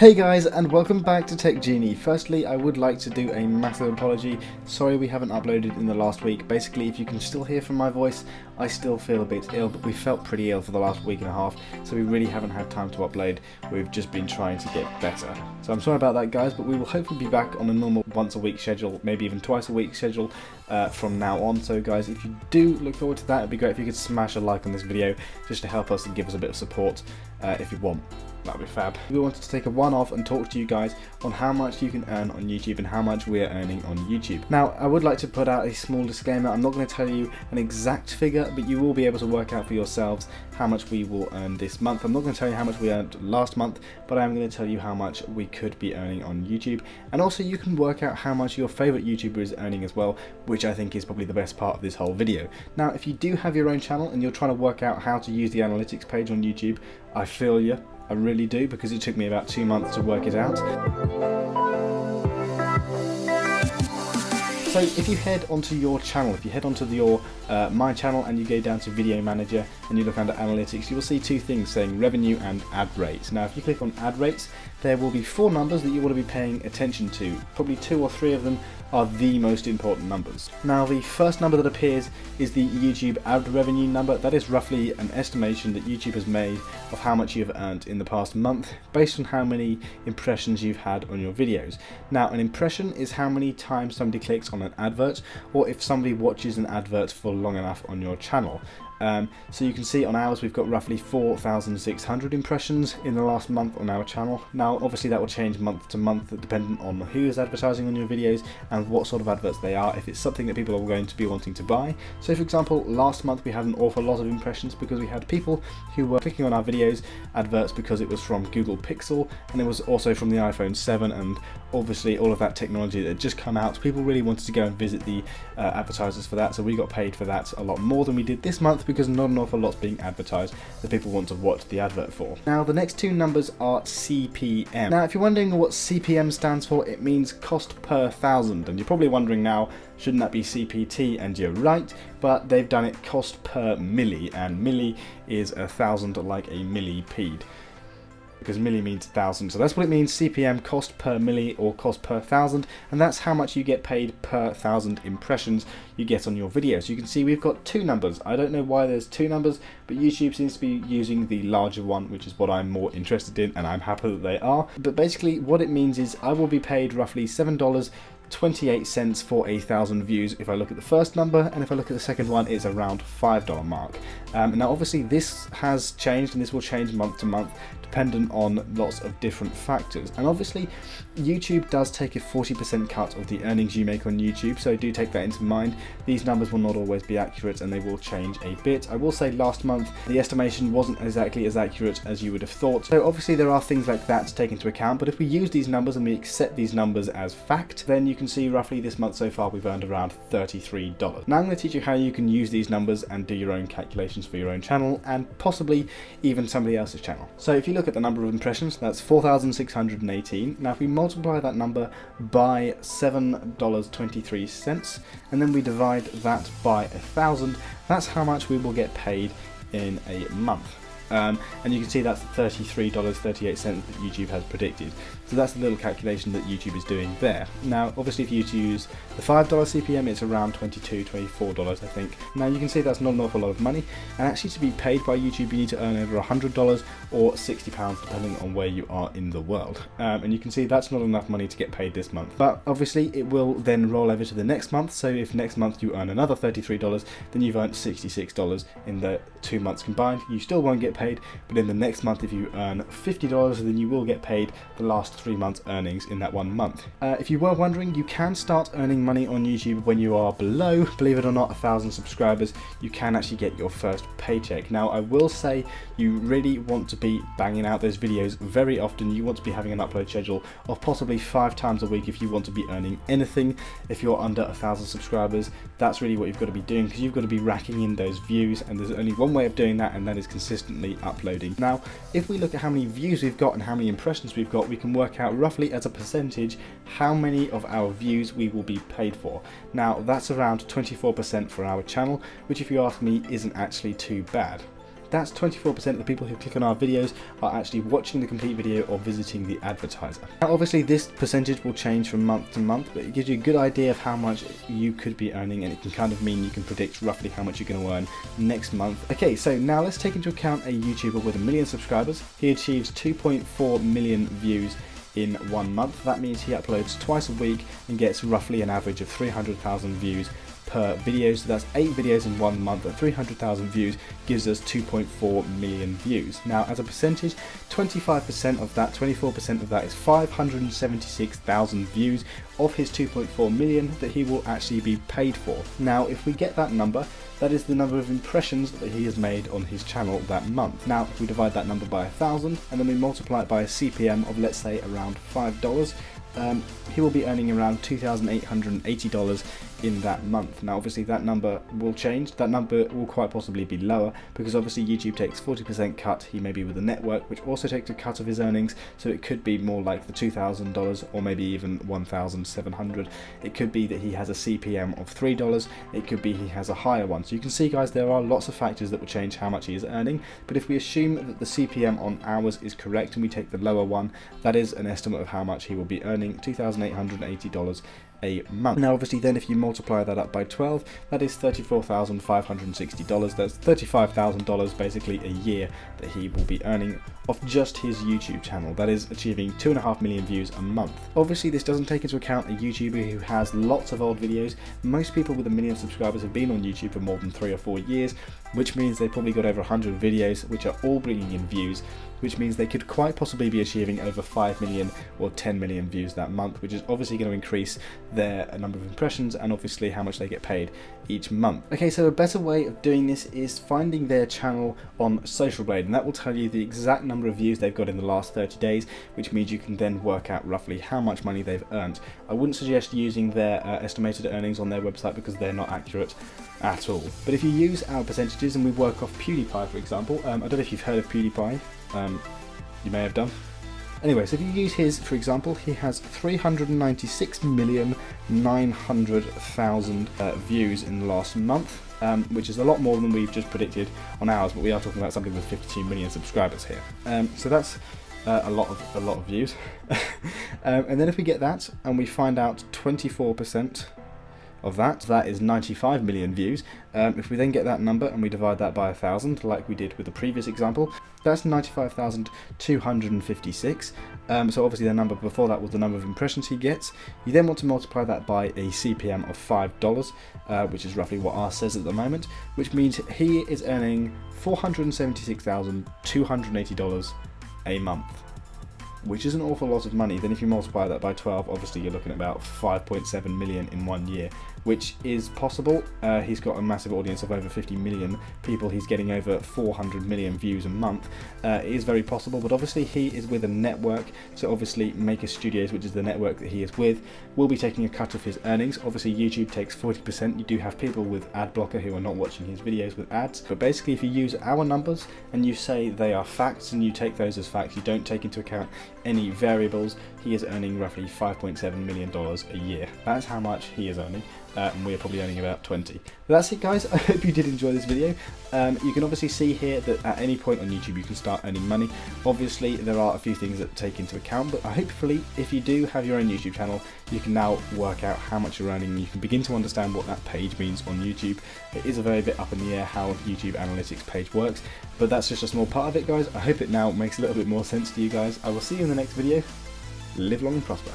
Hey guys, and welcome back to Tech Genie. Firstly, I would like to do a massive apology. Sorry we haven't uploaded in the last week. Basically, if you can still hear from my voice, I still feel a bit ill, but we felt pretty ill for the last week and a half, so we really haven't had time to upload. We've just been trying to get better. So I'm sorry about that, guys, but we will hopefully be back on a normal once a week schedule, maybe even twice a week schedule from now on. So guys, if you do look forward to that, it'd be great if you could smash a like on this video just to help us and give us a bit of support if you want. That'd be fab. We wanted to take a one-off and talk to you guys on how much you can earn on YouTube and how much we're earning on YouTube. Now, I would like to put out a small disclaimer. I'm not going to tell you an exact figure, but you will be able to work out for yourselves how much we will earn this month. I'm not going to tell you how much we earned last month, but I am going to tell you how much we could be earning on YouTube. And also you can work out how much your favorite YouTuber is earning as well, which I think is probably the best part of this whole video. Now, if you do have your own channel and you're trying to work out how to use the analytics page on YouTube, I feel you. I really do, because it took me about 2 months to work it out. So if you head onto your channel, if you head onto your my channel and you go down to Video Manager and you look under Analytics, you will see two things saying Revenue and Ad Rates. Now if you click on Ad Rates, there will be 4 numbers that you want to be paying attention to. Probably 2 or 3 of them are the most important numbers. Now the first number that appears is the YouTube ad revenue number. That is roughly an estimation that YouTube has made of how much you've earned in the past month based on how many impressions you've had on your videos. Now an impression is how many times somebody clicks on an advert, or if somebody watches an advert for long enough on your channel. So you can see on ours we've got roughly 4,600 impressions in the last month on our channel. Now obviously that will change month to month depending on who is advertising on your videos and what sort of adverts they are, if it's something that people are going to be wanting to buy. So for example, last month we had an awful lot of impressions because we had people who were clicking on our videos adverts because it was from Google Pixel and it was also from the iPhone 7, and obviously all of that technology that had just come out. People really wanted to go and visit the advertisers for that, so we got paid for that a lot more than we did this month because not an awful lot's being advertised that people want to watch the advert for. Now the next 2 numbers are CPM. Now if you're wondering what CPM stands for, it means cost per thousand, and you're probably wondering now, shouldn't that be CPT? And you're right, but they've done it cost per milli, and milli is 1,000 like a millipede, because milli means 1,000, so that's what it means. CPM, cost per milli or cost per thousand, and that's how much you get paid per 1,000 impressions you get on your video. So you can see we've got 2 numbers. I don't know why there's 2 numbers, but YouTube seems to be using the larger one, which is what I'm more interested in, and I'm happy that they are. But basically what it means is I will be paid roughly $7.28 for 1,000 views if I look at the first number, and if I look at the second one, it's around $5 mark. Now obviously this has changed, and this will change month to month dependent on lots of different factors, and obviously YouTube does take a 40% cut of the earnings you make on YouTube, so do take that into mind. These numbers will not always be accurate and they will change a bit. I will say last month the estimation wasn't exactly as accurate as you would have thought, so obviously there are things like that to take into account, but if we use these numbers and we accept these numbers as fact, then you can see roughly this month so far we've earned around $33. Now I'm going to teach you how you can use these numbers and do your own calculations for your own channel and possibly even somebody else's channel. So if you look at the number of impressions, that's 4,618. Now if we multiply that number by $7.23 and then we divide that by 1,000, that's how much we will get paid in a month. And you can see that's $33.38 that YouTube has predicted. So that's the little calculation that YouTube is doing there. Now obviously if you use the $5 CPM, it's around $22, $24 I think. Now you can see that's not an awful lot of money, and actually to be paid by YouTube you need to earn over $100 or £60 depending on where you are in the world. And you can see that's not enough money to get paid this month, but obviously it will then roll over to the next month. So if next month you earn another $33, then you've earned $66 in the 2 months combined. You still won't get paid, but in the next month if you earn $50, then you will get paid the last 3 months earnings in that 1 month. If you were wondering, you can start earning money on YouTube when you are below, believe it or not, 1,000 subscribers. You can actually get your first paycheck. Now I will say you really want to be banging out those videos very often. You want to be having an upload schedule of possibly 5 times a week if you want to be earning anything. If you're under 1,000 subscribers, that's really what you've got to be doing, because you've got to be racking in those views, and there's only one way of doing that, and that is consistently uploading. Now if we look at how many views we've got and how many impressions we've got, we can work out roughly as a percentage how many of our views we will be paid for. Now that's around 24% for our channel, which if you ask me isn't actually too bad. that's 24% of the people who click on our videos are actually watching the complete video or visiting the advertiser. Now obviously this percentage will change from month to month, but it gives you a good idea of how much you could be earning, and it can kind of mean you can predict roughly how much you're going to earn next month. Okay, so now let's take into account a YouTuber with 1 million subscribers. He achieves 2.4 million views in 1 month. That means he uploads twice a week and gets roughly an average of 300,000 views per video. So that's 8 videos in 1 month at 300,000 views gives us 2.4 million views. Now as a percentage, 25% of that, 24% of that is 576,000 views of his 2.4 million that he will actually be paid for. Now if we get that number, that is the number of impressions that he has made on his channel that month. Now if we divide that number by 1,000 and then we multiply it by a CPM of, let's say, around $5, he will be earning around $2,880 in that month. Now obviously that number will change. That number will quite possibly be lower because obviously YouTube takes 40% cut. He may be with a network which also takes a cut of his earnings, so it could be more like the $2,000 or maybe even $1,700. It could be that he has a CPM of $3. It could be he has a higher one. So you can see, guys, there are lots of factors that will change how much he is earning, but if we assume that the CPM on hours is correct and we take the lower one, that is an estimate of how much he will be earning, $2,880 a month. Now obviously then if you multiply that up by 12, that is $34,560. That's $35,000 basically a year that he will be earning off just his YouTube channel. That is achieving 2.5 million views a month. Obviously this doesn't take into account a YouTuber who has lots of old videos. Most people with 1 million subscribers have been on YouTube for more than 3 or 4 years, which means they've probably got over 100 videos which are all bringing in views, which means they could quite possibly be achieving over 5 million or 10 million views that month, which is obviously going to increase their number of impressions and obviously how much they get paid each month. Okay, so a better way of doing this is finding their channel on Social Blade, and that will tell you the exact number of views they've got in the last 30 days, which means you can then work out roughly how much money they've earned. I wouldn't suggest using their estimated earnings on their website because they're not accurate at all. But if you use our percentages and we work off PewDiePie, for example, I don't know if you've heard of PewDiePie, you may have done. Anyway, so if you use his, for example, he has 396,900,000 views in the last month, which is a lot more than we've just predicted on ours, but we are talking about something with 52 million subscribers here. So that's a lot of views. And then if we get that and we find out 24% of that is 95 million views. If we then get that number and we divide that by 1,000 like we did with the previous example, that's 95,256. So obviously the number before that was the number of impressions he gets. You then want to multiply that by a CPM of $5, which is roughly what ours says at the moment, which means he is earning $476,280 a month, which is an awful lot of money. Then if you multiply that by 12, obviously you're looking at about 5.7 million in 1 year, which is possible. He's got a massive audience of over 50 million people. He's getting over 400 million views a month. It is very possible, but obviously he is with a network, so obviously Maker Studios, which is the network that he is with, will be taking a cut of his earnings. Obviously YouTube takes 40%. You do have people with ad blocker who are not watching his videos with ads, but basically if you use our numbers and you say they are facts and you take those as facts, you don't take into account any variables, he is earning roughly $5.7 million a year. That's how much he is earning, and we're probably earning about 20. But that's it, guys. I hope you did enjoy this video. You can obviously see here that at any point on YouTube you can start earning money. Obviously there are a few things that take into account, but hopefully if you do have your own YouTube channel, you can now work out how much you're earning and you can begin to understand what that page means on YouTube. It is a very bit up in the air how YouTube Analytics page works, but that's just a small part of it, guys. I hope it now makes a little bit more sense to you guys. I will see you in the next video. Live long and prosper.